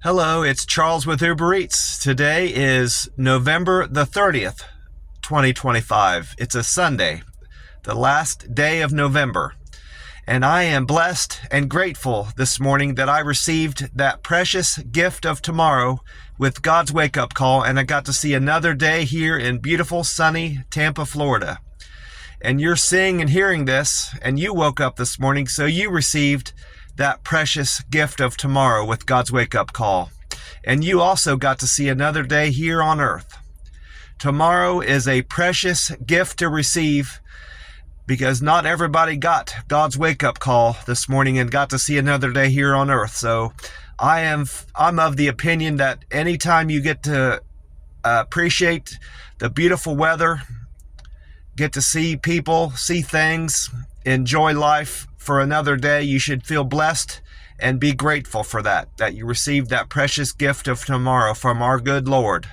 Hello, it's Charles with Uber Eats. Today is November the 30th, 2025. It's a Sunday, the last day of November. And I am blessed and grateful this morning that I received that precious gift of tomorrow with God's wake-up call, and I got to see another day here in beautiful, sunny Tampa, Florida. And you're seeing and hearing this, and you woke up this morning, so you received that precious gift of tomorrow with God's wake-up call. And you also got to see another day here on earth. Tomorrow is a precious gift to receive because not everybody got God's wake-up call this morning and got to see another day here on earth. So I'm of the opinion that anytime you get to appreciate the beautiful weather, get to see people, see things, enjoy life for another day, you should feel blessed and be grateful for that you received that precious gift of tomorrow from our good Lord.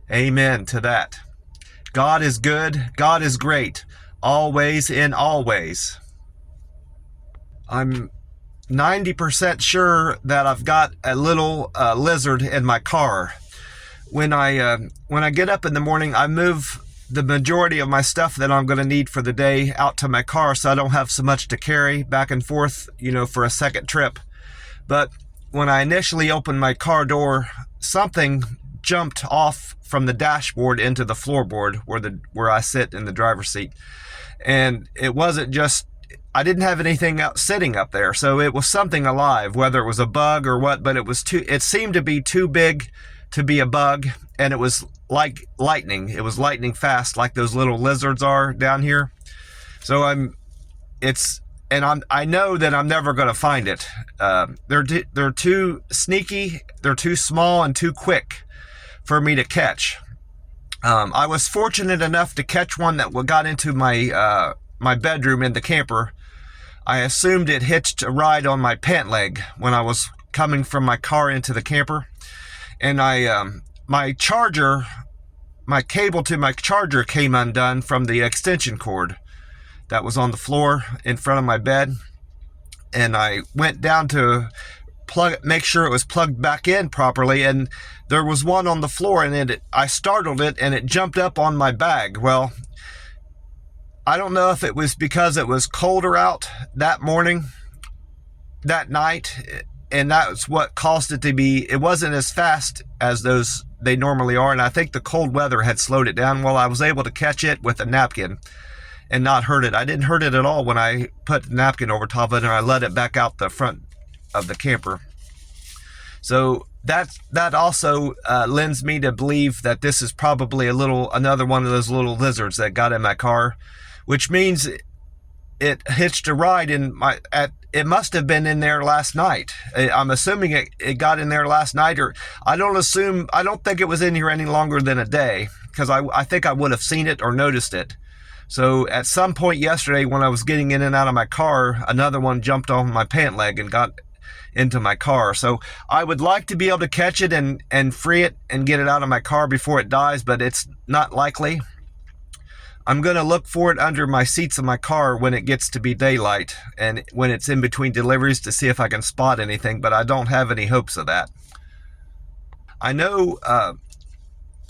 Amen to that. God is good. God is great. Always in all ways. I'm 90% sure that I've got a little lizard in my car. When I get up in the morning, I move the majority of my stuff that I'm going to need for the day out to my car so I don't have so much to carry back and forth, for a second trip. But when I initially opened my car door, something jumped off from the dashboard into the floorboard where I sit in the driver's seat. And it wasn't just, I didn't have anything sitting up there. So it was something alive, whether it was a bug or what, but it seemed to be too big to be a bug, and it was like lightning. It was lightning fast, like those little lizards are down here. So I know that I'm never going to find it. They're too sneaky, they're too small and too quick for me to catch. I was fortunate enough to catch one that got into my bedroom in the camper. I assumed it hitched a ride on my pant leg when I was coming from my car into the camper. And my cable to my charger came undone from the extension cord that was on the floor in front of my bed. And I went down to make sure it was plugged back in properly, and there was one on the floor, and I startled it, and it jumped up on my bag. Well, I don't know if it was because it was colder out that night, and that's what caused it to be. It wasn't as fast as they normally are, and I think the cold weather had slowed it down. Well, I was able to catch it with a napkin and not hurt it. I didn't hurt it at all when I put the napkin over top of it and I let it back out the front of the camper. So that also lends me to believe that this is probably another one of those little lizards that got in my car, which means it hitched a ride it must have been in there last night. I'm assuming it got in there last night, or I don't think it was in here any longer than a day, because I think I would have seen it or noticed it. So at some point yesterday when I was getting in and out of my car, another one jumped on my pant leg and got into my car. So I would like to be able to catch it and free it and get it out of my car before it dies, but it's not likely. I'm going to look for it under my seats of my car when it gets to be daylight and when it's in between deliveries to see if I can spot anything, but I don't have any hopes of that. I know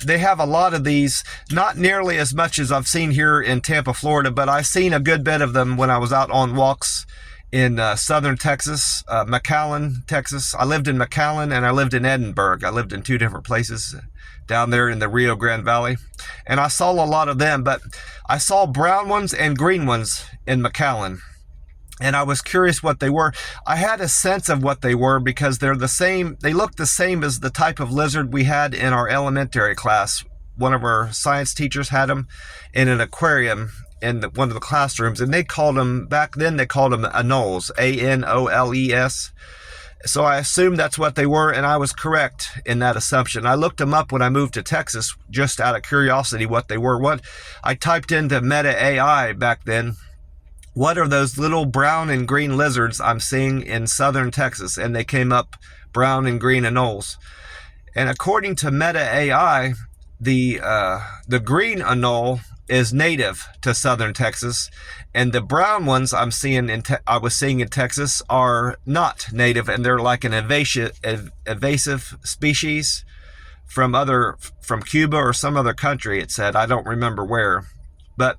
they have a lot of these, not nearly as much as I've seen here in Tampa, Florida, but I've seen a good bit of them when I was out on walks in southern Texas, McAllen, Texas. I lived in McAllen and I lived in Edinburgh. I lived in two different places down there in the Rio Grande Valley. And I saw a lot of them, but I saw brown ones and green ones in McAllen. And I was curious what they were. I had a sense of what they were because they're the same. They look the same as the type of lizard we had in our elementary class. One of our science teachers had them in an aquarium in one of the classrooms, and back then they called them anoles, A-N-O-L-E-S. So I assumed that's what they were, and I was correct in that assumption. I looked them up when I moved to Texas just out of curiosity what they were. I typed into Meta AI back then, what are those little brown and green lizards I'm seeing in southern Texas? And they came up brown and green anoles. And according to Meta AI, the green anole is native to southern Texas, and the brown ones I was seeing in Texas are not native, and they're like an invasive species from Cuba or some other country. It said, I don't remember where, but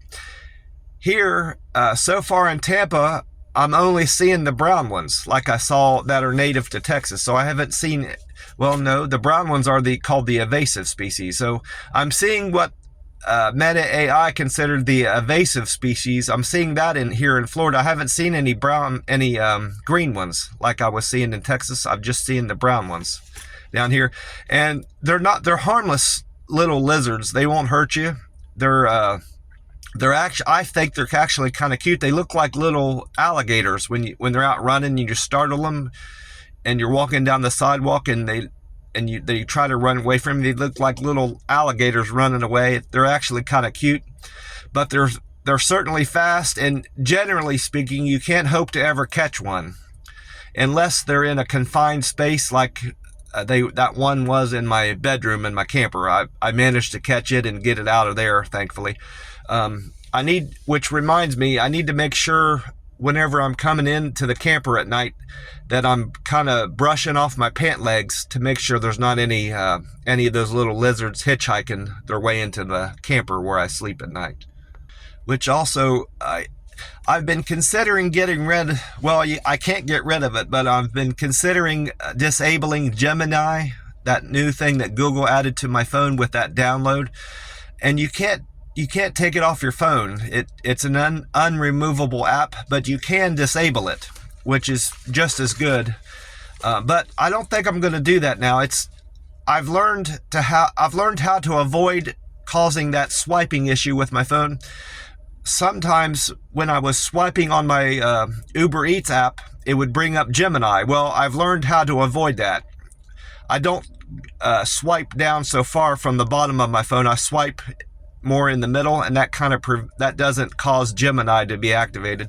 here so far in Tampa, I'm only seeing the brown ones, like I saw that are native to Texas. So I haven't seen. Well, no, the brown ones are called the invasive species. So I'm seeing what Meta AI considered the invasive species. I'm seeing that here in Florida. I haven't seen any green ones like I was seeing in Texas. I've just seen the brown ones down here, and they're harmless little lizards. They won't hurt you. I think they're actually kind of cute. They look like little alligators when they're out running. You just startle them, and you're walking down the sidewalk, and they try to run away from you. They look like little alligators running away. They're actually kind of cute, but they're certainly fast. And generally speaking, you can't hope to ever catch one unless they're in a confined space like that one was in my bedroom in my camper. I managed to catch it and get it out of there, thankfully. Which reminds me, I need to make sure whenever I'm coming into the camper at night that I'm kind of brushing off my pant legs to make sure there's not any of those little lizards hitchhiking their way into the camper where I sleep at night. Which also, I've been considering getting rid. Well, I can't get rid of it, but I've been considering disabling Gemini, that new thing that Google added to my phone with that download. And you can't take it off your phone. It's an unremovable app, but you can disable it, which is just as good. But I don't think I'm going to do that now. I've learned how to avoid causing that swiping issue with my phone. Sometimes when I was swiping on my Uber Eats app, it would bring up Gemini. Well, I've learned how to avoid that. I don't swipe down so far from the bottom of my phone. I swipe more in the middle, and that doesn't cause Gemini to be activated.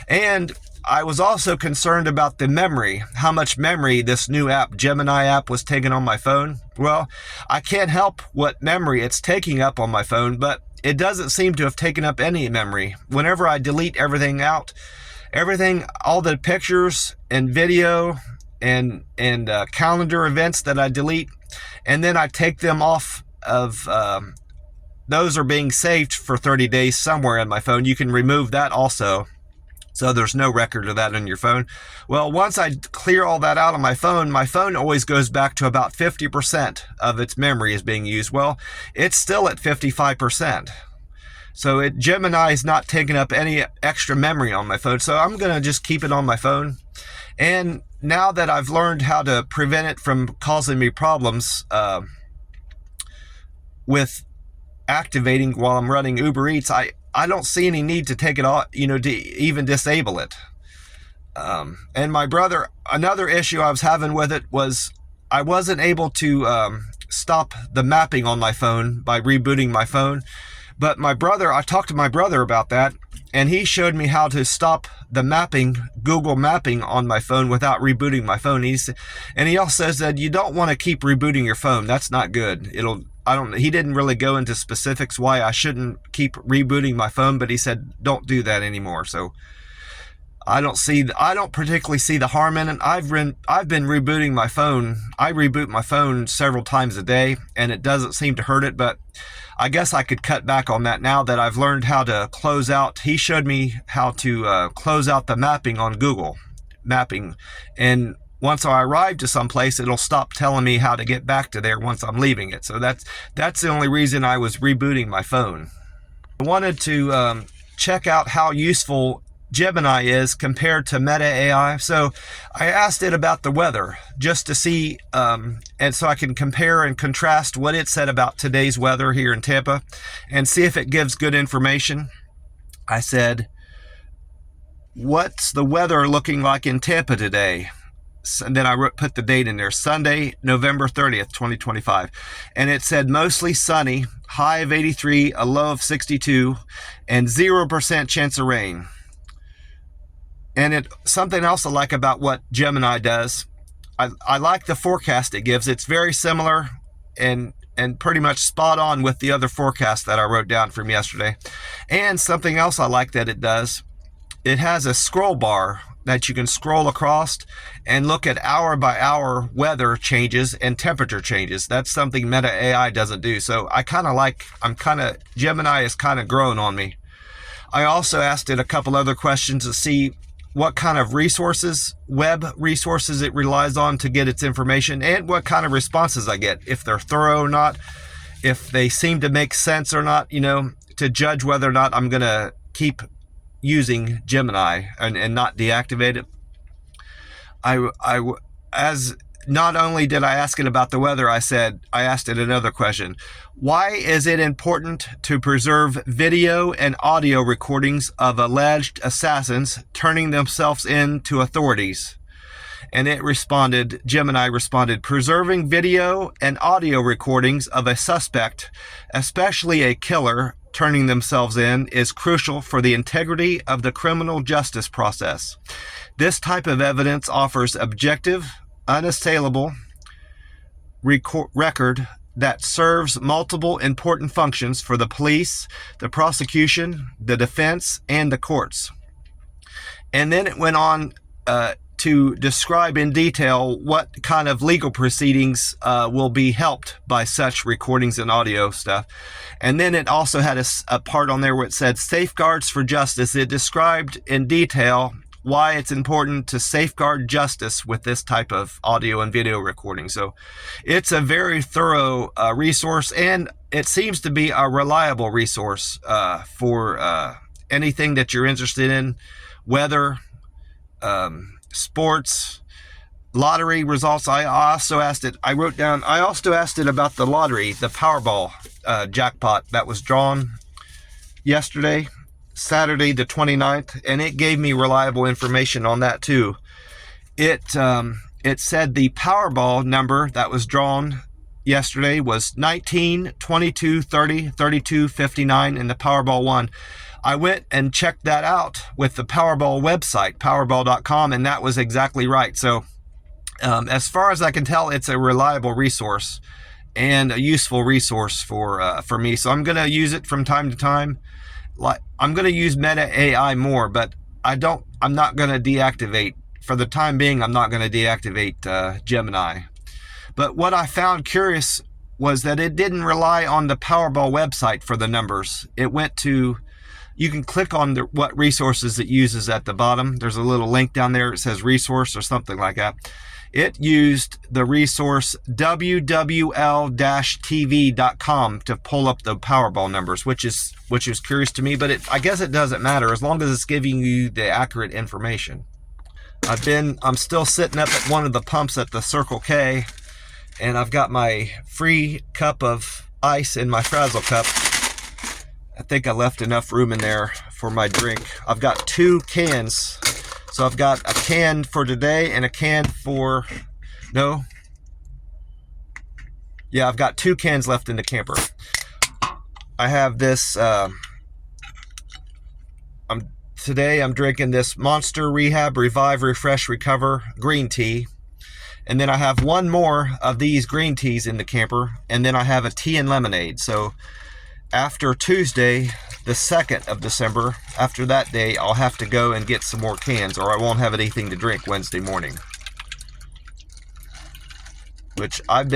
And I was also concerned about the memory, how much memory this new app, Gemini app, was taking on my phone. Well, I can't help what memory it's taking up on my phone, but it doesn't seem to have taken up any memory. Whenever I delete everything out, all the pictures and video and calendar events that I delete, and then I take them off of those are being saved for 30 days somewhere in my phone. You can remove that also, so there's no record of that on your phone. Well, once I clear all that out of my phone always goes back to about 50% of its memory is being used. Well, it's still at 55%. So Gemini is not taking up any extra memory on my phone. So I'm going to just keep it on my phone. And now that I've learned how to prevent it from causing me problems with activating while I'm running Uber Eats, I don't see any need to take it off, to even disable it. And my brother, another issue I was having with it was I wasn't able to stop the mapping on my phone by rebooting my phone. But I talked to my brother about that, and he showed me how to stop the mapping, Google mapping on my phone without rebooting my phone. And he also says that you don't want to keep rebooting your phone. That's not good. He didn't really go into specifics why I shouldn't keep rebooting my phone, but he said don't do that anymore. So I don't particularly see the harm in it. I've been rebooting my phone. I reboot my phone several times a day, and it doesn't seem to hurt it, but I guess I could cut back on that now that I've learned how to close out. He showed me how to close out the mapping on Google mapping, and once I arrive to someplace, it'll stop telling me how to get back to there once I'm leaving it. So that's the only reason I was rebooting my phone. I wanted to check out how useful Gemini is compared to Meta AI. So I asked it about the weather just to see, and so I can compare and contrast what it said about today's weather here in Tampa and see if it gives good information. I said, what's the weather looking like in Tampa today? And then I put the date in there, Sunday, November 30th, 2025. And it said mostly sunny, high of 83, a low of 62, and 0% chance of rain. And something else I like about what Gemini does, I like the forecast it gives. It's very similar, and and pretty much spot on with the other forecast that I wrote down from yesterday. And something else I like that it does, it has a scroll bar that you can scroll across and look at hour by hour weather changes and temperature changes. That's something Meta AI doesn't do. So Gemini is kind of grown on me. I also asked it a couple other questions to see what kind of resources, web resources it relies on to get its information, and what kind of responses I get, if they're thorough or not, if they seem to make sense or not, to judge whether or not I'm going to keep using Gemini and not deactivate it. As not only did I ask it about the weather, I asked it another question. Why is it important to preserve video and audio recordings of alleged assassins turning themselves in to authorities? And Gemini responded, preserving video and audio recordings of a suspect, especially a killer, turning themselves in is crucial for the integrity of the criminal justice process. This type of evidence offers objective, unassailable record that serves multiple important functions for the police, the prosecution, the defense, and the courts. And then it went on to describe in detail what kind of legal proceedings will be helped by such recordings and audio stuff. And then it also had a part on there where it said safeguards for justice. It described in detail why it's important to safeguard justice with this type of audio and video recording. So it's a very thorough resource, and it seems to be a reliable resource for anything that you're interested in, weather, sports, lottery results. I also asked it about the lottery, the Powerball jackpot that was drawn yesterday, Saturday the 29th, and it gave me reliable information on that too. It said the Powerball number that was drawn yesterday was 19, 22, 30, 32, 59, and the Powerball won. I went and checked that out with the Powerball website, powerball.com, and that was exactly right. So as far as I can tell, it's a reliable resource and a useful resource for me. So I'm going to use it from time to time. I'm going to use Meta AI more, but I'm not going to deactivate, for the time being, I'm not going to deactivate Gemini. But what I found curious was that it didn't rely on the Powerball website for the numbers. It went to, you can click on what resources it uses at the bottom. There's a little link down there. It says resource or something like that. It used the resource wwl-tv.com to pull up the Powerball numbers, which is curious to me, but I guess it doesn't matter as long as it's giving you the accurate information. I'm still sitting up at one of the pumps at the Circle K, and I've got my free cup of ice in my Frazzle cup. I think I left enough room in there for my drink. I've got 2 cans. So I've got a can for today and a can for, I've got 2 cans left in the camper. I have this, today I'm drinking this Monster Rehab Revive Refresh Recover green tea. And then I have one more of these green teas in the camper. And then I have a tea and lemonade. So after Tuesday, the 2nd of December, after that day, I'll have to go and get some more cans, or I won't have anything to drink Wednesday morning. Which I've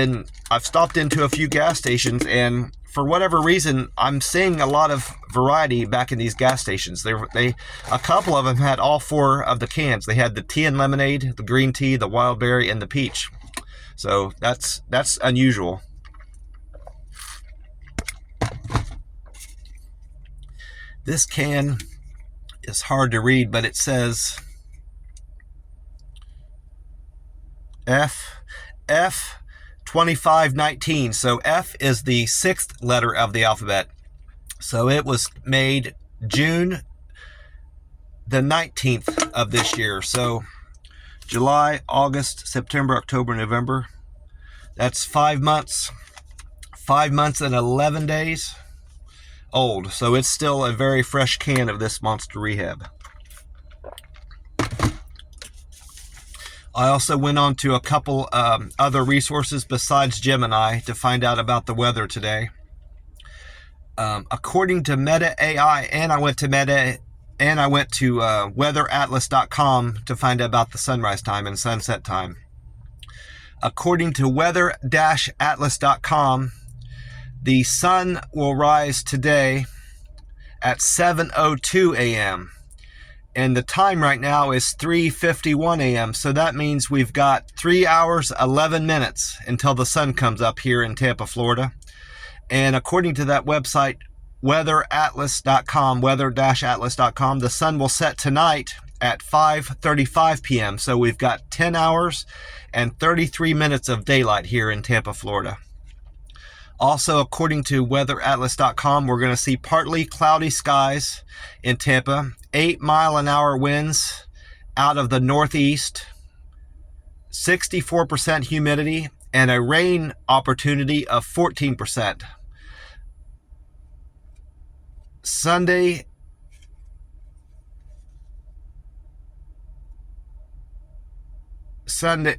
stopped into a few gas stations, and for whatever reason, I'm seeing a lot of variety back in these gas stations. A couple of them had all 4 of the cans. They had the tea and lemonade, the green tea, the wild berry, and the peach. So that's unusual. This can is hard to read, but it says F2519. So F is the 6th letter of the alphabet. So it was made June the 19th of this year. So July, August, September, October, November. That's 5 months. 5 months and 11 days old. So it's still a very fresh can of this Monster Rehab. I also went on to a couple other resources besides Gemini to find out about the weather today. According to Meta AI, and I went to weatheratlas.com to find out about the sunrise time and sunset time. According to weather-atlas.com, the sun will rise today at 7:02 a.m. and the time right now is 3:51 a.m. So that means we've got 3 hours, 11 minutes until the sun comes up here in Tampa, Florida. And according to that website, weatheratlas.com, weather-atlas.com, the sun will set tonight at 5:35 p.m. So we've got 10 hours and 33 minutes of daylight here in Tampa, Florida. Also, according to weatheratlas.com, we're going to see partly cloudy skies in Tampa, 8-mile-an-hour winds out of the northeast, 64% humidity, and a rain Sunday,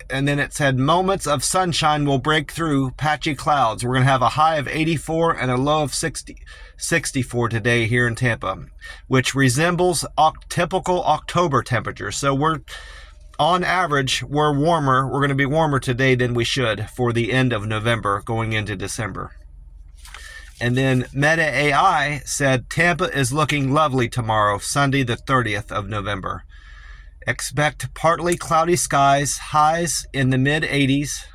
and then it said moments of sunshine will break through patchy clouds. We're going to have a high of 84 and a low of 64 today here in Tampa, which resembles typical October temperatures. So on average, we're warmer. We're going to be warmer today than we should for the end of November going into December. And then Meta AI said Tampa is looking lovely tomorrow, Sunday the 30th of November. Expect partly cloudy skies, highs in the mid-80s,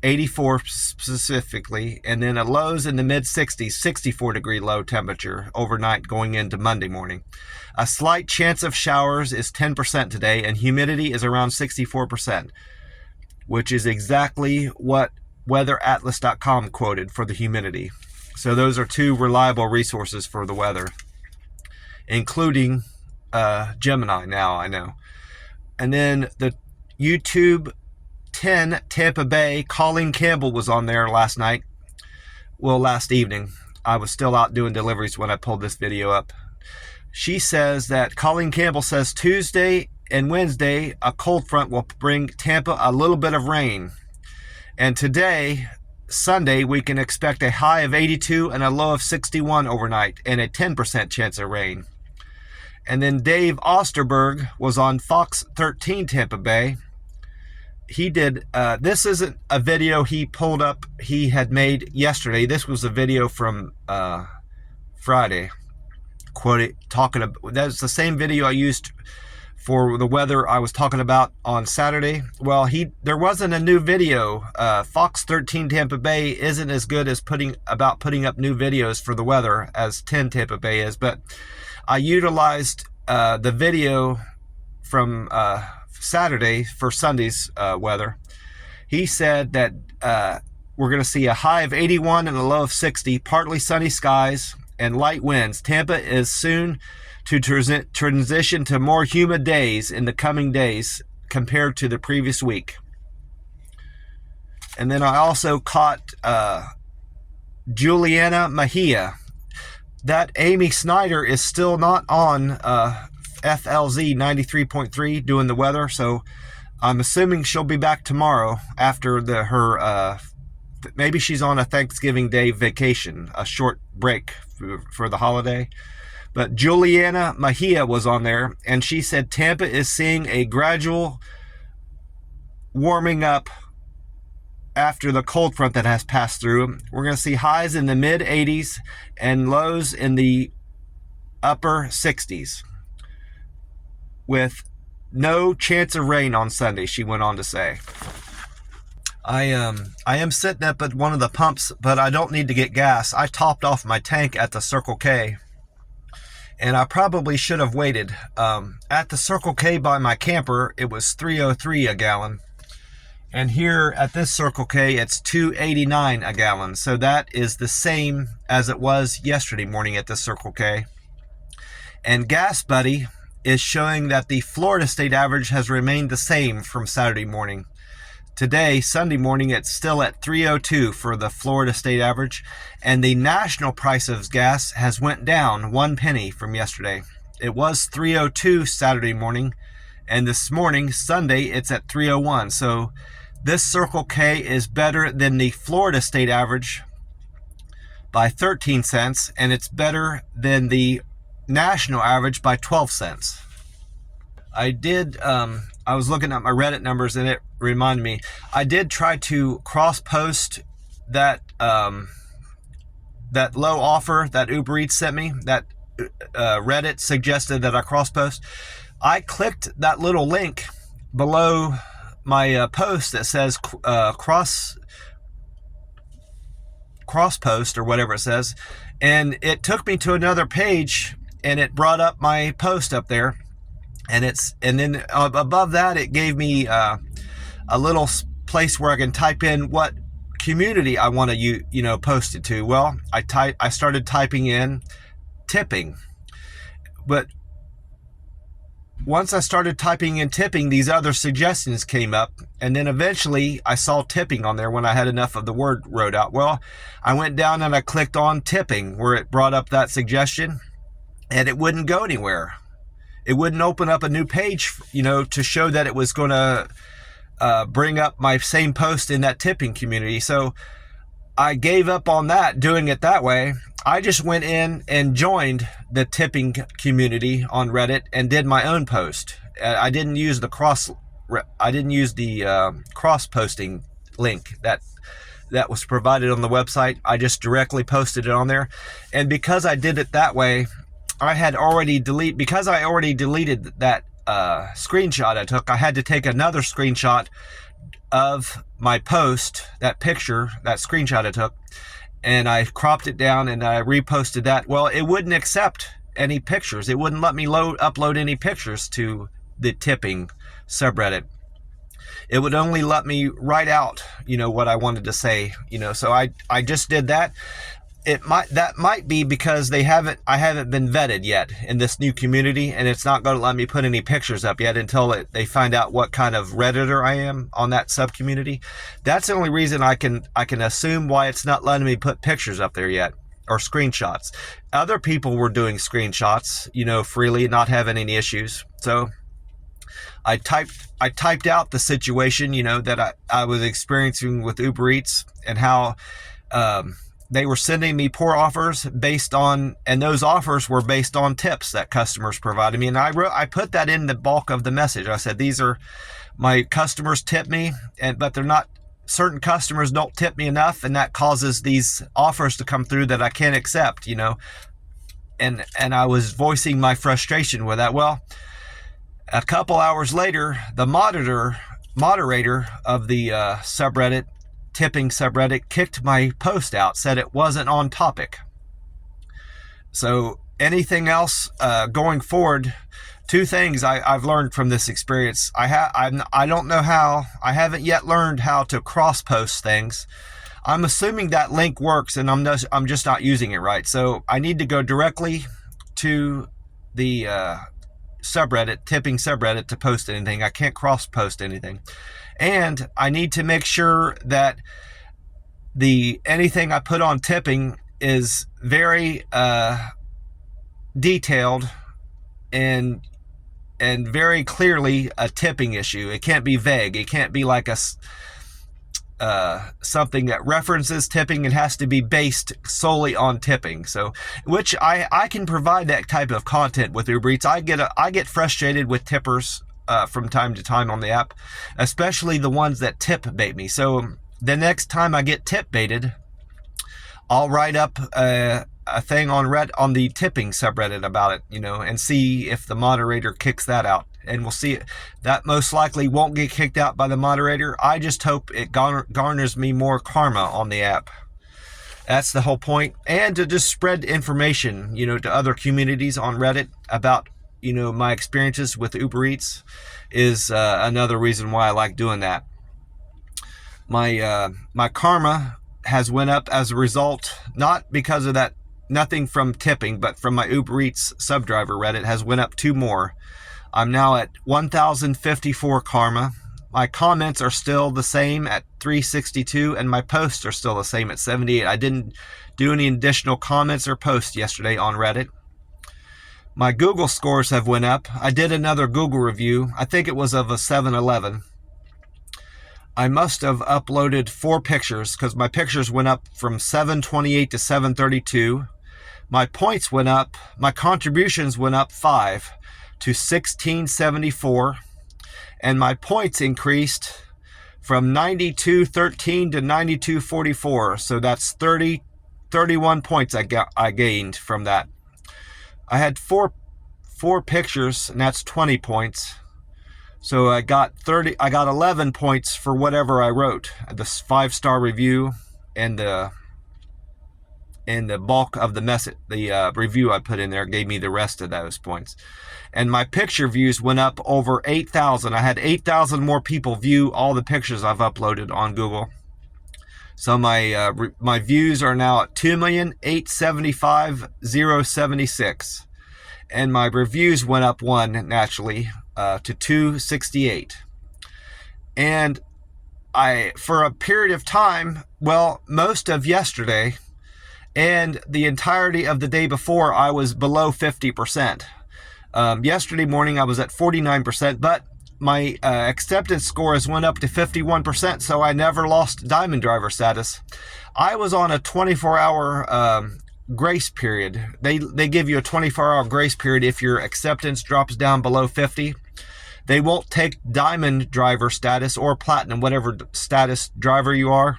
84 specifically, and then a lows in the mid-60s, 64-degree low temperature overnight going into Monday morning. A slight chance of showers is 10% today, and humidity is around 64%, which is exactly what weatheratlas.com quoted for the humidity. So those are two reliable resources for the weather, including Gemini now, I know. And then the YouTube 10 Tampa Bay, Colleen Campbell was on there last evening. I was still out doing deliveries when I pulled this video up. She says that Colleen Campbell says Tuesday and Wednesday, a cold front will bring Tampa a little bit of rain. And today, Sunday, we can expect a high of 82 and a low of 61 overnight and a 10% chance of rain. And then Dave Osterberg was on Fox 13 Tampa Bay. He did, this isn't a video he pulled up, he had made yesterday. This was a video from Friday. That's the same video I used for the weather I was talking about on Saturday. Well, there wasn't a new video. Fox 13 Tampa Bay isn't as good as putting up new videos for the weather as 10 Tampa Bay is, but I utilized the video from Saturday for Sunday's weather. He said that we're going to see a high of 81 and a low of 60, partly sunny skies and light winds. Tampa is soon to transition to more humid days in the coming days compared to the previous week. And then I also caught Juliana Mejia. That Amy Snyder is still not on FLZ 93.3 doing the weather, so I'm assuming she'll be back tomorrow after maybe she's on a Thanksgiving Day vacation, a short break for the holiday. But Juliana Mejia was on there, and she said Tampa is seeing a gradual warming up after the cold front that has passed through. We're going to see highs in the mid-80s and lows in the upper 60s with no chance of rain on Sunday, she went on to say. I am sitting up at one of the pumps, but I don't need to get gas. I topped off my tank at the Circle K, and I probably should have waited. At the Circle K by my camper, it was $3.03 a gallon. And here at this Circle K, it's $2.89 a gallon. So that is the same as it was yesterday morning at the Circle K. And Gas Buddy is showing that the Florida state average has remained the same from Saturday morning. Today, Sunday morning, it's still at $3.02 for the Florida state average. And the national price of gas has went down 1 penny from yesterday. It was $3.02 Saturday morning, And this morning, Sunday, it's at 301. So this Circle K is better than the Florida state average by 13 cents, and it's better than the national average by 12 cents. I was looking at my Reddit numbers, and it reminded me, I did try to cross-post that that low offer that Uber Eats sent me, that Reddit suggested that I cross-post. I clicked that little link below my post that says cross-post or whatever it says, and it took me to another page, and it brought up my post up there, and then above that it gave me a little place where I can type in what community I want to post it to. Well, I started typing in tipping, but once I started typing in tipping, these other suggestions came up, and then eventually I saw tipping on there when I had enough of the word wrote out. Well, I went down and I clicked on tipping where it brought up that suggestion, and it wouldn't go anywhere. It wouldn't open up a new page, to show that it was going to bring up my same post in that tipping community. So I gave up on that, doing it that way. I just went in and joined the tipping community on Reddit and did my own post. I didn't use the cross posting link that was provided on the website. I just directly posted it on there. And because I did it that way, I already deleted that screenshot I took. I had to take another screenshot of my post, that picture, that screenshot I took, and I cropped it down and I reposted that. Well, it wouldn't accept any pictures. It wouldn't let me upload any pictures to the tipping subreddit. It would only let me write out, what I wanted to say, so I just did that. That might be because I haven't been vetted yet in this new community, and it's not going to let me put any pictures up yet until they find out what kind of Redditor I am on that sub community. That's the only reason I can assume why it's not letting me put pictures up there yet, or screenshots. Other people were doing screenshots, freely, not having any issues. So I typed out the situation, that I was experiencing with Uber Eats, and how they were sending me poor offers and those offers were based on tips that customers provided me. And I put that in the bulk of the message. I said, these are my customers tip me, but they're not, certain customers don't tip me enough, and that causes these offers to come through that I can't accept, and I was voicing my frustration with that. Well, a couple hours later, the moderator of the subreddit, tipping subreddit, kicked my post out, said it wasn't on topic. So anything else going forward, two things I've learned from this experience. I don't know how. I haven't yet learned how to cross post things. I'm assuming that link works, and I'm just not using it right. So I need to go directly to the subreddit, tipping subreddit, to post anything. I can't cross post anything. And I need to make sure that anything I put on tipping is very detailed and very clearly a tipping issue. It can't be vague. It can't be like something that references tipping. It has to be based solely on tipping. So, which I can provide that type of content with Uber Eats. I get frustrated with tippers from time to time on the app, especially the ones that tip bait me. So the next time I get tip baited, I'll write up a thing on the tipping subreddit about it, and see if the moderator kicks that out. And we'll see. That most likely won't get kicked out by the moderator. I just hope it garners me more karma on the app. That's the whole point. And to just spread information, to other communities on Reddit about my experiences with Uber Eats is another reason why I like doing that. My karma has went up as a result, not because of that, nothing from tipping, but from my Uber Eats subdriver Reddit has went up 2 more. I'm now at 1,054 karma. My comments are still the same at 362, and my posts are still the same at 78. I didn't do any additional comments or posts yesterday on Reddit. My Google scores have went up. I did another Google review. I think it was of a 7-Eleven. I must have uploaded 4 pictures because my pictures went up from 728 to 732. My points went up. My contributions went up 5 to 1674. And my points increased from 9213 to 9244. So that's 31 points I gained from that. I had four pictures, and that's 20 points. So I got 11 points for whatever I wrote. The 5-star review and the bulk of the message, the review I put in there gave me the rest of those points. And my picture views went up over 8,000. I had 8,000 more people view all the pictures I've uploaded on Google. So my views are now at 2,875,076, and my reviews went up 1 naturally to 268. And for a period of time, well, most of yesterday and the entirety of the day before, I was below 50%. Yesterday morning I was at 49%, but my acceptance score has went up to 51%, so I never lost diamond driver status. I was on a 24-hour grace period. They give you a 24-hour grace period if your acceptance drops down below 50. They won't take diamond driver status or platinum, whatever status driver you are.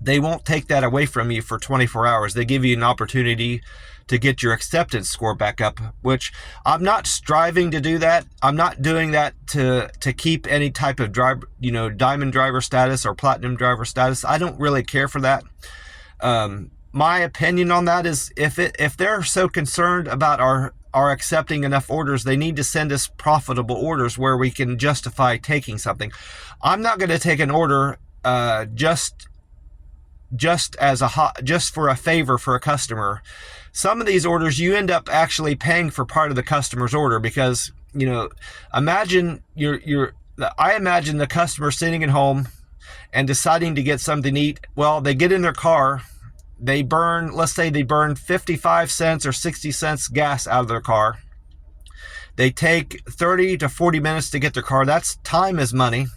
They won't take that away from you for 24 hours. They give you an opportunity to get your acceptance score back up, which I'm not striving to do that. I'm not doing that to keep any type of diamond driver status or platinum driver status. I don't really care for that. My opinion on that is if they're so concerned about our accepting enough orders, they need to send us profitable orders where we can justify taking something. I'm not going to take an order just for a favor for a customer. Some of these orders you end up actually paying for part of the customer's order because, imagine I imagine the customer sitting at home and deciding to get something to eat. Well, they get in their car, let's say they burn 55 cents or 60 cents gas out of their car. They take 30 to 40 minutes to get their car. That's time is money.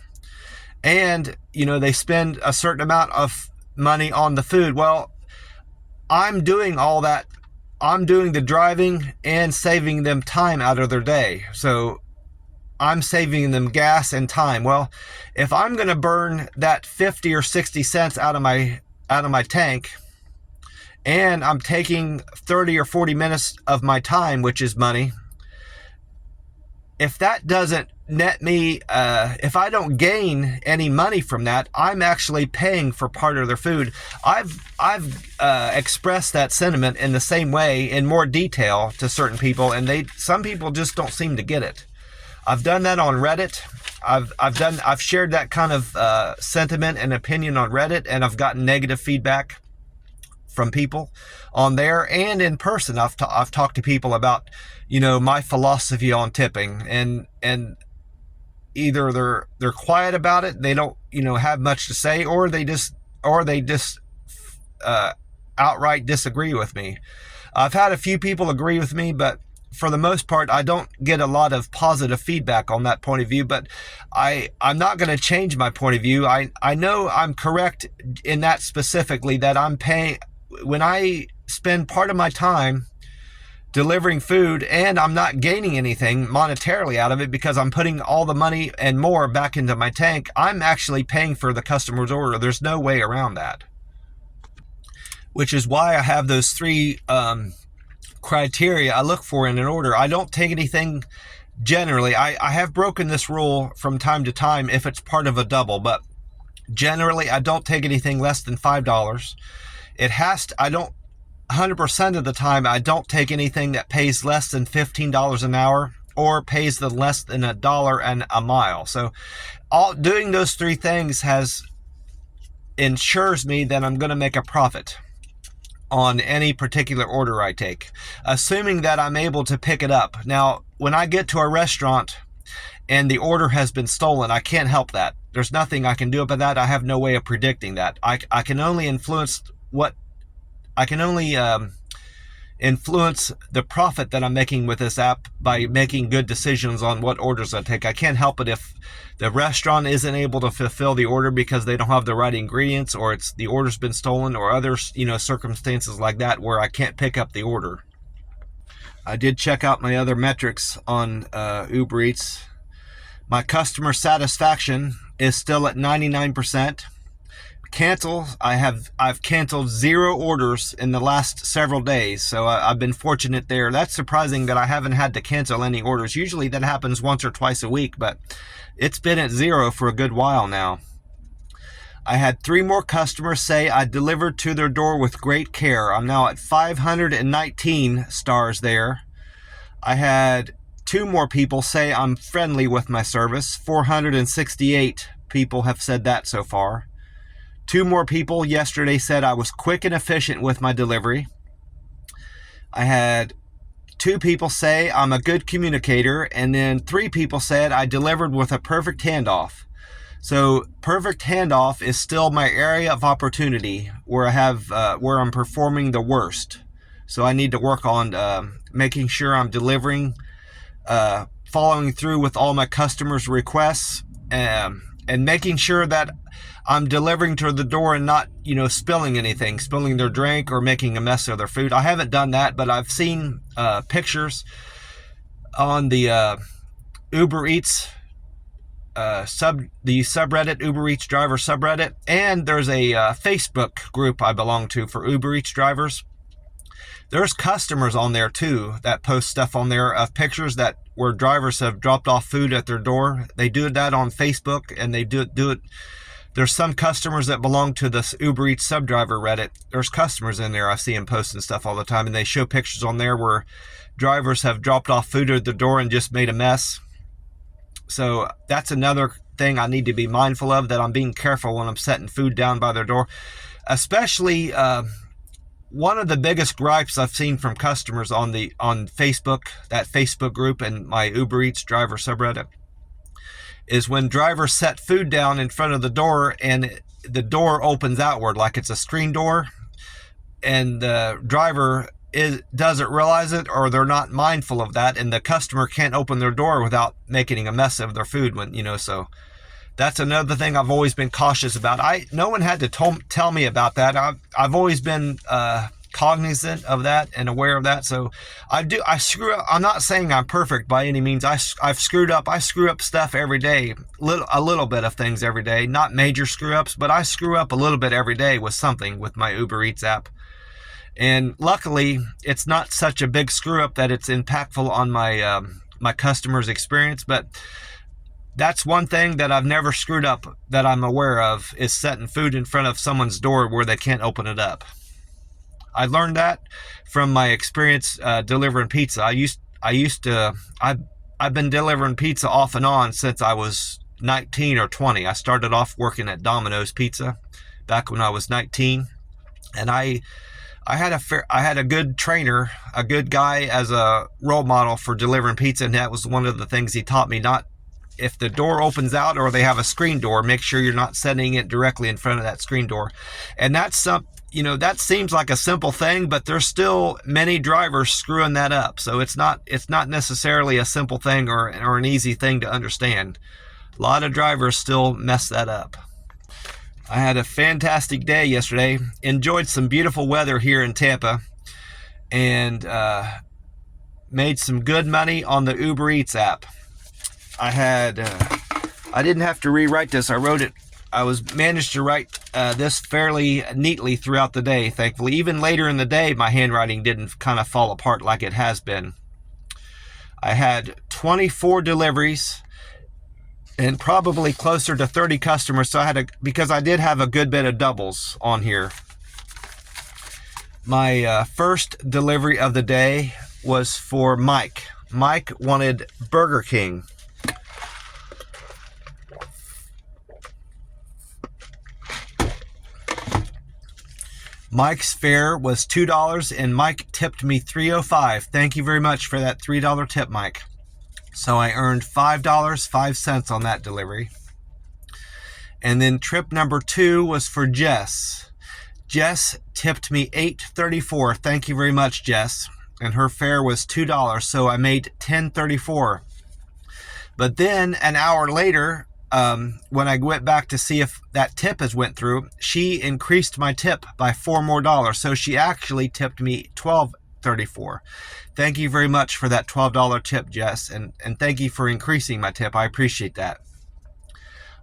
And, they spend a certain amount of money on the food. Well, I'm doing all that. I'm doing the driving and saving them time out of their day. So I'm saving them gas and time. Well, if I'm going to burn that 50 or 60 cents out of my tank, and I'm taking 30 or 40 minutes of my time, which is money, if that doesn't net me, if I don't gain any money from that, I'm actually paying for part of their food. I've expressed that sentiment in the same way in more detail to certain people, and some people just don't seem to get it. I've done that on Reddit. I've shared that kind of sentiment and opinion on Reddit, and I've gotten negative feedback from people on there and in person. I've talked to people about my philosophy on tipping, and either they're quiet about it, they don't have much to say, or they just outright disagree with me. I've had a few people agree with me, but for the most part I don't get a lot of positive feedback on that point of view. But I'm not going to change my point of view. I know I'm correct in that specifically, that I'm paying when I spend part of my time delivering food and I'm not gaining anything monetarily out of it because I'm putting all the money and more back into my tank. I'm actually paying for the customer's order. There's no way around that, which is why I have those 3 criteria I look for in an order. I don't take anything generally. I have broken this rule from time to time if it's part of a double, but generally I don't take anything less than $5. 100% of the time, I don't take anything that pays less than $15 an hour or pays less than $1 and a mile. So doing those 3 things ensures me that I'm going to make a profit on any particular order I take, assuming that I'm able to pick it up. Now, when I get to a restaurant and the order has been stolen, I can't help that. There's nothing I can do about that. I have no way of influence influence the profit that I'm making with this app by making good decisions on what orders I take. I can't help it if the restaurant isn't able to fulfill the order because they don't have the right ingredients, or it's the order's been stolen, or other, circumstances like that where I can't pick up the order. I did check out my other metrics on Uber Eats. My customer satisfaction is still at 99%. I've canceled 0 orders in the last several days, so I've been fortunate there. That's surprising that I haven't had to cancel any orders. Usually that happens once or twice a week, but it's been at 0 for a good while now. I had 3 more customers say I delivered to their door with great care. I'm now at 519 stars there. I had 2 more people say I'm friendly with my service. 468 people have said that so far. 2 more people yesterday said I was quick and efficient with my delivery. I had 2 people say I'm a good communicator, and then 3 people said I delivered with a perfect handoff. So perfect handoff is still my area of opportunity where where I'm performing the worst. So I need to work on making sure I'm delivering, following through with all my customers' requests, and making sure that I'm delivering to the door and not, spilling their drink or making a mess of their food. I haven't done that, but I've seen pictures on the Uber Eats the subreddit, Uber Eats driver subreddit, and there's a Facebook group I belong to for Uber Eats drivers. There's customers on there too that post stuff on there of pictures where drivers have dropped off food at their door. They do that on Facebook, and they do it. There's some customers that belong to this Uber Eats subdriver Reddit. There's customers in there. I see them posting stuff all the time, and they show pictures on there where drivers have dropped off food at the door and just made a mess. So that's another thing I need to be mindful of, that I'm being careful when I'm setting food down by their door. Especially one of the biggest gripes I've seen from customers on Facebook, that Facebook group and my Uber Eats driver subreddit, is when drivers set food down in front of the door and the door opens outward like it's a screen door, and the driver doesn't realize it, or they're not mindful of that, and the customer can't open their door without making a mess of their food. So that's another thing I've always been cautious about. No one had to tell me about that. I've always been cognizant of that and aware of that. So I screw up. I'm not saying I'm perfect by any means. I've screwed up. I screw up stuff every day, a little bit of things every day, not major screw ups, but I screw up a little bit every day with something with my Uber Eats app. And luckily, it's not such a big screw up that it's impactful on my my customer's experience. But that's one thing that I've never screwed up that I'm aware of, is setting food in front of someone's door where they can't open it up. I learned that from my experience delivering pizza. I've been delivering pizza off and on since I was 19 or 20. I started off working at Domino's Pizza back when I was 19, and I had a good trainer, a good guy as a role model for delivering pizza, and that was one of the things he taught me. Not if the door opens out or they have a screen door, make sure you're not setting it directly in front of that screen door. And that's that seems like a simple thing, but there's still many drivers screwing that up. So it's not necessarily a simple thing or an easy thing to understand. A lot of drivers still mess that up. I had a fantastic day yesterday. Enjoyed some beautiful weather here in Tampa, and made some good money on the Uber Eats app. I didn't have to rewrite this. I wrote it. I managed to write this fairly neatly throughout the day, thankfully. Even later in the day, my handwriting didn't kind of fall apart like it has been. I had 24 deliveries and probably closer to 30 customers. So because I did have a good bit of doubles on here. My first delivery of the day was for Mike. Mike wanted Burger King. Mike's fare was $2, and Mike tipped me $3.05. Thank you very much for that $3 tip, Mike. So I earned $5.05 on that delivery. And then trip number 2 was for Jess. Jess tipped me $8.34. Thank you very much, Jess. And her fare was $2, so I made $10.34. But then an hour later, when I went back to see if that tip has went through, she increased my tip by $4 more. So she actually tipped me $12.34. Thank you very much for that $12 tip, Jess, and thank you for increasing my tip. I appreciate that.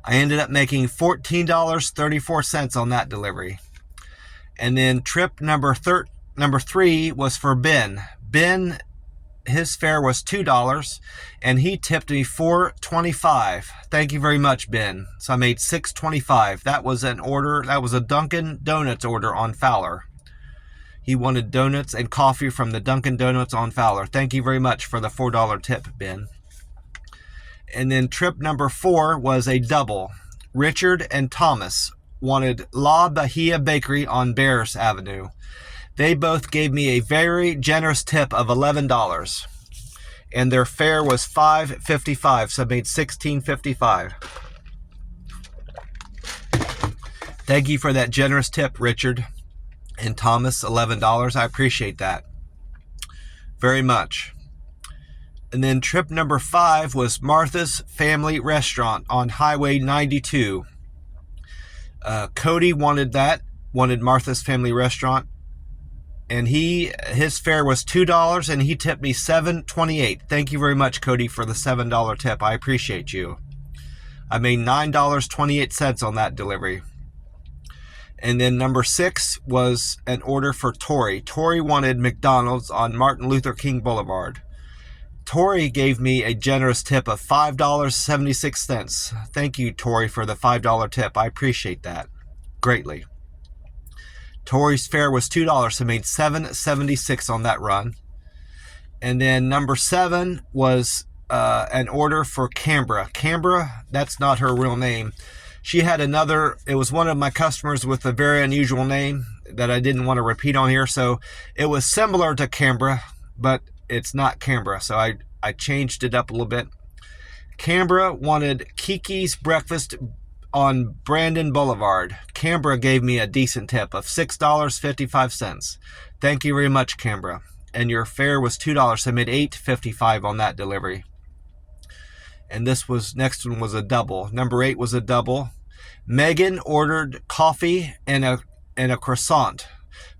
I ended up making $14.34 on that delivery. And then trip number 3 was for Ben. Ben, his fare was $2, and he tipped me $4.25. Thank you very much, Ben. So I made $6.25. That was an order. That was a Dunkin' Donuts order on Fowler. He wanted donuts and coffee from the Dunkin' Donuts on Fowler. Thank you very much for the $4 tip, Ben. And then trip number 4 was a double. Richard and Thomas wanted La Bahia Bakery on Bears Avenue. They both gave me a very generous tip of $11. And their fare was $5.55, so I made $16.55. Thank you for that generous tip, Richard and Thomas, $11. I appreciate that very much. And then trip number 5 was Martha's Family Restaurant on Highway 92. Cody wanted Martha's Family Restaurant, and his fare was $2, and he tipped me $7.28. Thank you very much, Cody, for the $7 tip. I appreciate you. I made $9.28 on that delivery. And then number 6 was an order for Tori. Tori wanted McDonald's on Martin Luther King Boulevard. Tori gave me a generous tip of $5.76. Thank you, Tori, for the $5 tip. I appreciate that greatly. Tori's fare was $2, so I made $7.76 on that run. And then number 7 was an order for Canberra. Canberra, that's not her real name. She had it was one of my customers with a very unusual name that I didn't want to repeat on here. So it was similar to Canberra, but it's not Canberra, so I changed it up a little bit. Canberra wanted Kiki's Breakfast on Brandon Boulevard. Canberra gave me a decent tip of $6.55. Thank you very much, Canberra. And your fare was $2, so I made $8.55 on that delivery. And next one was a double. Number 8 was a double. Megan ordered coffee and a croissant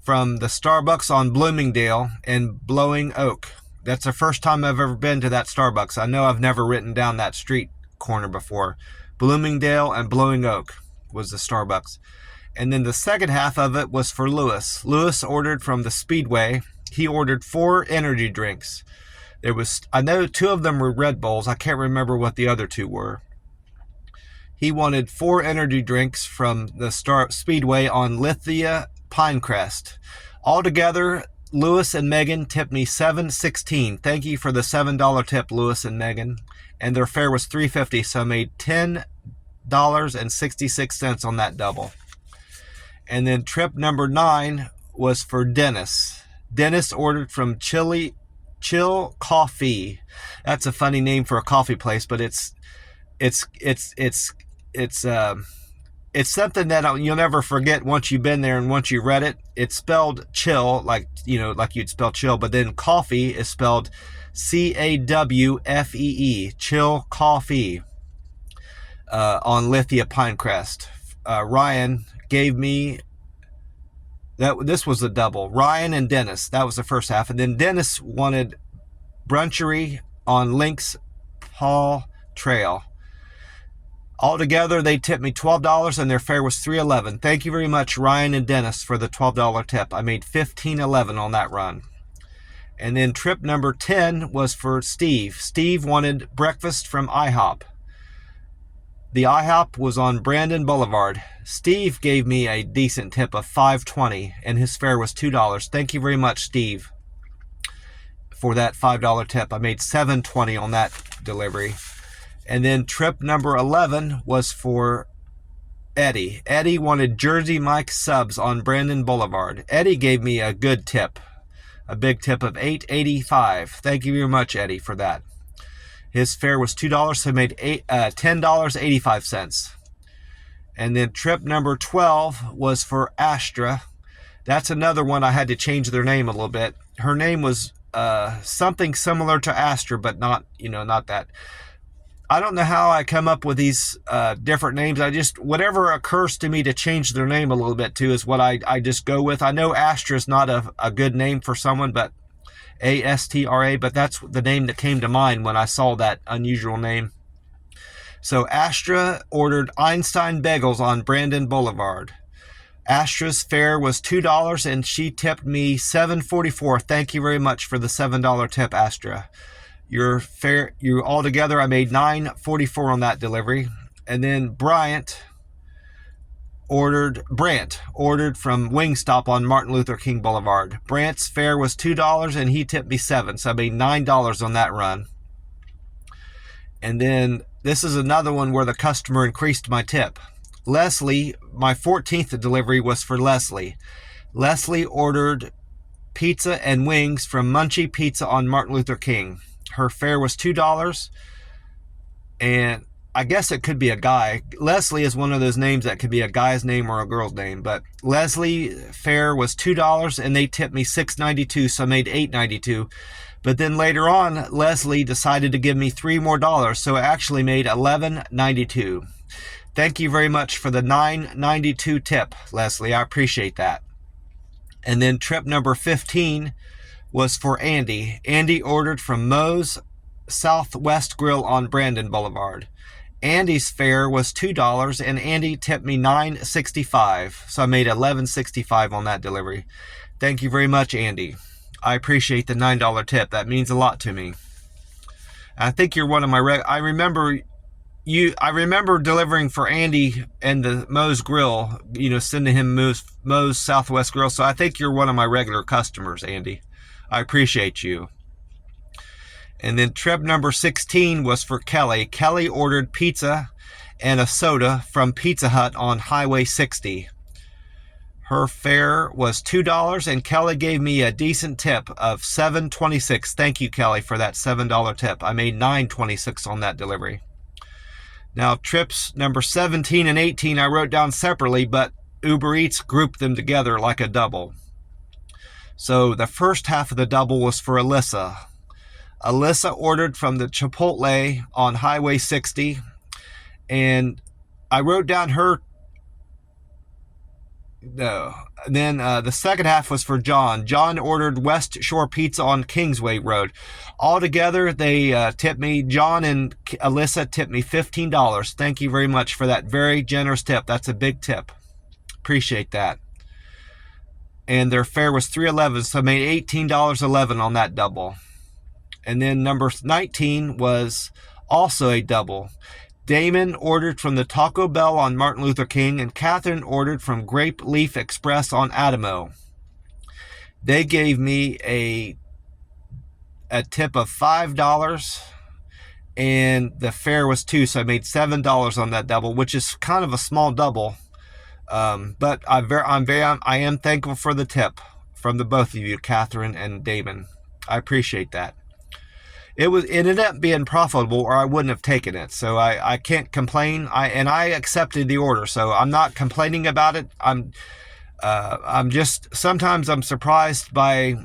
from the Starbucks on Bloomingdale and Blowing Oak. That's the first time I've ever been to that Starbucks. I know I've never written down that street corner before. Bloomingdale and Blowing Oak was the Starbucks. And then the second half of it was for Lewis. Lewis ordered from the Speedway. He ordered 4 energy drinks. I know 2 of them were Red Bulls. I can't remember what the other 2 were. He wanted 4 energy drinks from the Speedway on Lithia Pinecrest. Altogether, Lewis and Megan tipped me $7.16. Thank you for the $7 tip, Lewis and Megan. And their fare was $3.50, so I made $10.66 on that double. And then trip number 9 was for Dennis. Dennis ordered from Chill Coffee. That's a funny name for a coffee place, but it's something that you'll never forget once you've been there and once you read it. It's spelled chill, like you'd spell chill, but then coffee is spelled Cawfee. Chill Coffee on Lithia Pinecrest. Ryan gave me this was a double. Ryan and Dennis, that was the first half, and then Dennis wanted brunchery on Lynx Paw Trail. Altogether, they tipped me $12, and their fare was $3.11. Thank you very much, Ryan and Dennis, for the $12 tip. I made $15.11 on that run. And then trip number 10 was for Steve. Steve wanted breakfast from IHOP. The IHOP was on Brandon Boulevard. Steve gave me a decent tip of $5.20, and his fare was $2. Thank you very much, Steve, for that $5 tip. I made $7.20 on that delivery. And then trip number 11 was for Eddie. Eddie wanted Jersey Mike subs on Brandon Boulevard. Eddie gave me a good tip, a big tip of $8.85. Thank you very much, Eddie, for that. His fare was $2, so I made $10.85. And then trip number 12 was for Astra. That's another one I had to change their name a little bit. Her name was something similar to Astra, but not, not that. I don't know how I come up with these different names. I just, whatever occurs to me to change their name a little bit to is what I just go with. I know Astra is not a good name for someone, but Astra, but that's the name that came to mind when I saw that unusual name. So Astra ordered Einstein Bagels on Brandon Boulevard. Astra's fare was $2 and she tipped me $7.44. Thank you very much for the $7 tip, Astra. Your fare, altogether, I made $9.44 on that delivery. And then Brant ordered from Wingstop on Martin Luther King Boulevard. Brant's fare was $2 and he tipped me $7, so I made $9 on that run. And then this is another one where the customer increased my tip. Leslie, my 14th delivery was for Leslie. Leslie ordered pizza and wings from Munchie Pizza on Martin Luther King. Her fare was $2, and I guess it could be a guy. Leslie is one of those names that could be a guy's name or a girl's name, but Leslie fare was $2 and they tipped me $6.92, so I made $8.92. But then later on, Leslie decided to give me $3 more, so I actually made $11.92. Thank you very much for the $9.92 tip, Leslie. I appreciate that. And then trip number 15 was for Andy. Andy ordered from Moe's Southwest Grill on Brandon Boulevard. Andy's fare was $2 and Andy tipped me $9.65, so I made $11.65 on that delivery. Thank you very much, Andy. I appreciate the $9 tip. That means a lot to me. I think you're one of my I remember delivering for Andy and the Moe's Grill, sending him Moe's Southwest Grill. So I think you're one of my regular customers, Andy. I appreciate you. And then trip number 16 was for Kelly. Kelly ordered pizza and a soda from Pizza Hut on Highway 60. Her fare was $2 and Kelly gave me a decent tip of $7.26. Thank you, Kelly, for that $7 tip. I made $9.26 on that delivery. Now, trips number 17 and 18 I wrote down separately, but Uber Eats grouped them together like a double. So the first half of the double was for Alyssa. Alyssa ordered from the Chipotle on Highway 60, and I wrote down her. No. Then the second half was for John. John ordered West Shore Pizza on Kingsway Road. Altogether, they tipped me, John and Alyssa tipped me $15. Thank you very much for that very generous tip. That's a big tip. Appreciate that. And their fare was $3.11, so I made $18.11 on that double. And then number 19 was also a double. Damon ordered from the Taco Bell on Martin Luther King, and Catherine ordered from Grape Leaf Express on Adamo. They gave me a tip of $5, and the fare was $2, so I made $7 on that double, which is kind of a small double. But I am thankful for the tip from the both of you, Catherine and Damon. I appreciate that. It ended up being profitable, or I wouldn't have taken it. So I can't complain. I accepted the order, so I'm not complaining about it. I'm just, sometimes I'm surprised by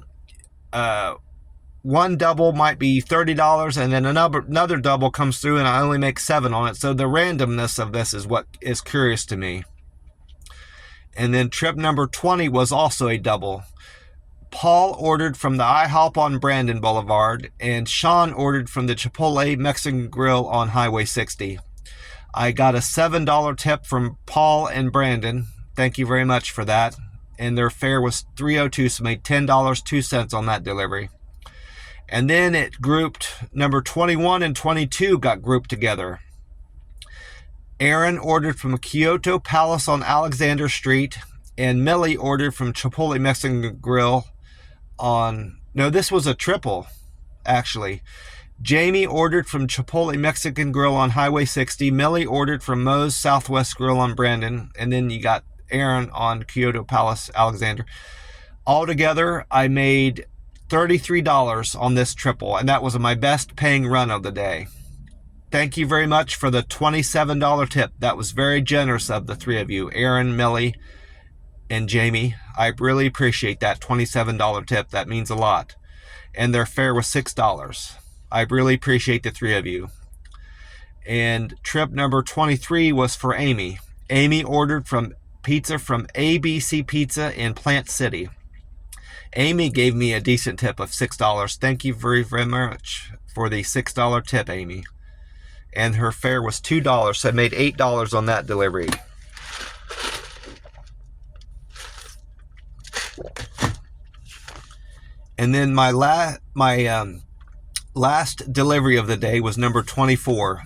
one double might be $30, and then another double comes through and I only make $7 on it. So the randomness of this is what is curious to me. And then trip number 20 was also a double. Paul ordered from the IHOP on Brandon Boulevard, and Sean ordered from the Chipotle Mexican Grill on Highway 60. I got a $7 tip from Paul and Brandon. Thank you very much for that. And their fare was $3.02, so made $10.02 on that delivery. And then it grouped, number 21 and 22 got grouped together. Aaron ordered from Kyoto Palace on Alexander Street, and Millie ordered from Chipotle Mexican Grill on, no, this was a triple, actually. Jamie ordered from Chipotle Mexican Grill on Highway 60. Millie ordered from Moe's Southwest Grill on Brandon. And then you got Aaron on Kyoto Palace, Alexander. Altogether, I made $33 on this triple, and that was my best paying run of the day. Thank you very much for the $27 tip. That was very generous of the three of you, Aaron, Millie, and Jamie. I really appreciate that $27 tip. That means a lot. And their fare was $6. I really appreciate the three of you. And trip number 23 was for Amy. Amy ordered pizza from ABC Pizza in Plant City. Amy gave me a decent tip of $6. Thank you very, very much for the $6 tip, Amy. And her fare was $2, so I made $8 on that delivery. And then my last delivery of the day was number 24,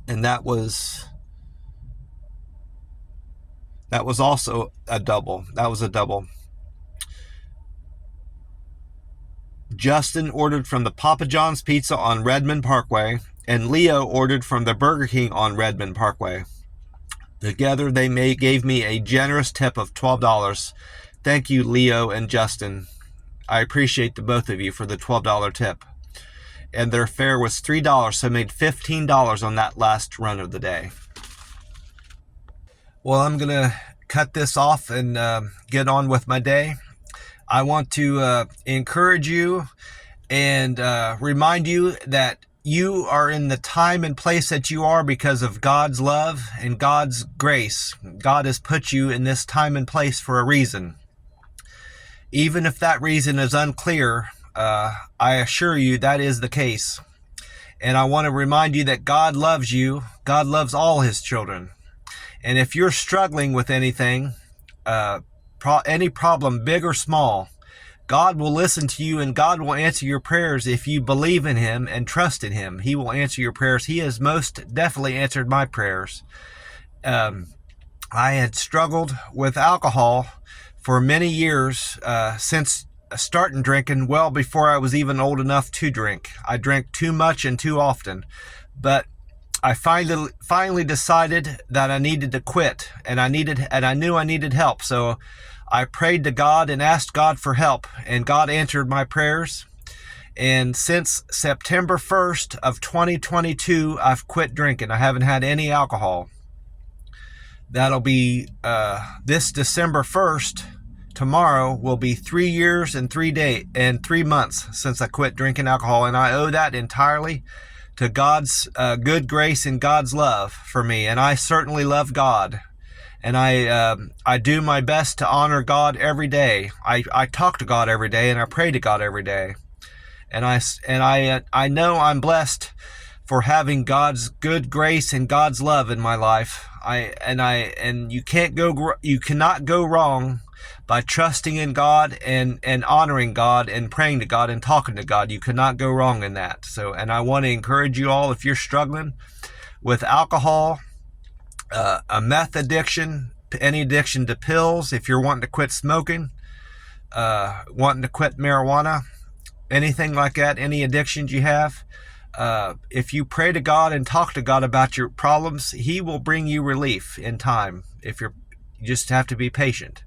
and that was also a double. That was a double. Justin ordered from the Papa John's Pizza on Redmond Parkway, and Leo ordered from the Burger King on Redmond Parkway. Together, they gave me a generous tip of $12. Thank you, Leo and Justin. I appreciate the both of you for the $12 tip. And their fare was $3, so I made $15 on that last run of the day. Well, I'm going to cut this off and get on with my day. I want to encourage you and remind you that you are in the time and place that you are because of God's love and God's grace. God has put you in this time and place for a reason. Even if that reason is unclear, I assure you that is the case. And I want to remind you that God loves you. God loves all his children. And if you're struggling with anything, any problem, big or small, God will listen to you and God will answer your prayers if you believe in him and trust in him. He will answer your prayers. He has most definitely answered my prayers. I had struggled with alcohol for many years since starting drinking, well before I was even old enough to drink. I drank too much and too often. But I finally decided that I needed to quit, and I knew I needed help. So I prayed to God and asked God for help, and God answered my prayers. And since September 1st of 2022, I've quit drinking. I haven't had any alcohol. That'll be this December 1st. Tomorrow will be 3 years and 3 months since I quit drinking alcohol, and I owe that entirely to God's good grace and God's love for me. And I certainly love God, and I do my best to honor God every day. I talk to God every day, and I pray to God every day, and I know I'm blessed for having God's good grace and God's love in my life. You cannot go wrong by trusting in God and honoring God and praying to God and talking to God. You cannot go wrong in that. So, and I want to encourage you all, if you're struggling with alcohol, a meth addiction, any addiction to pills, if you're wanting to quit smoking, wanting to quit marijuana, anything like that, any addictions you have, if you pray to God and talk to God about your problems, he will bring you relief in time. You just have to be patient.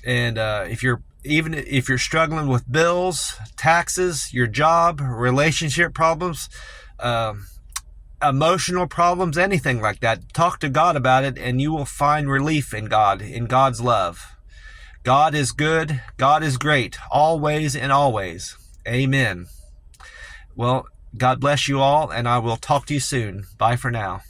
And if you're struggling with bills, taxes, your job, relationship problems, emotional problems, anything like that, talk to God about it, and you will find relief in God, in God's love. God is good. God is great, always and always. Amen. Well, God bless you all, and I will talk to you soon. Bye for now.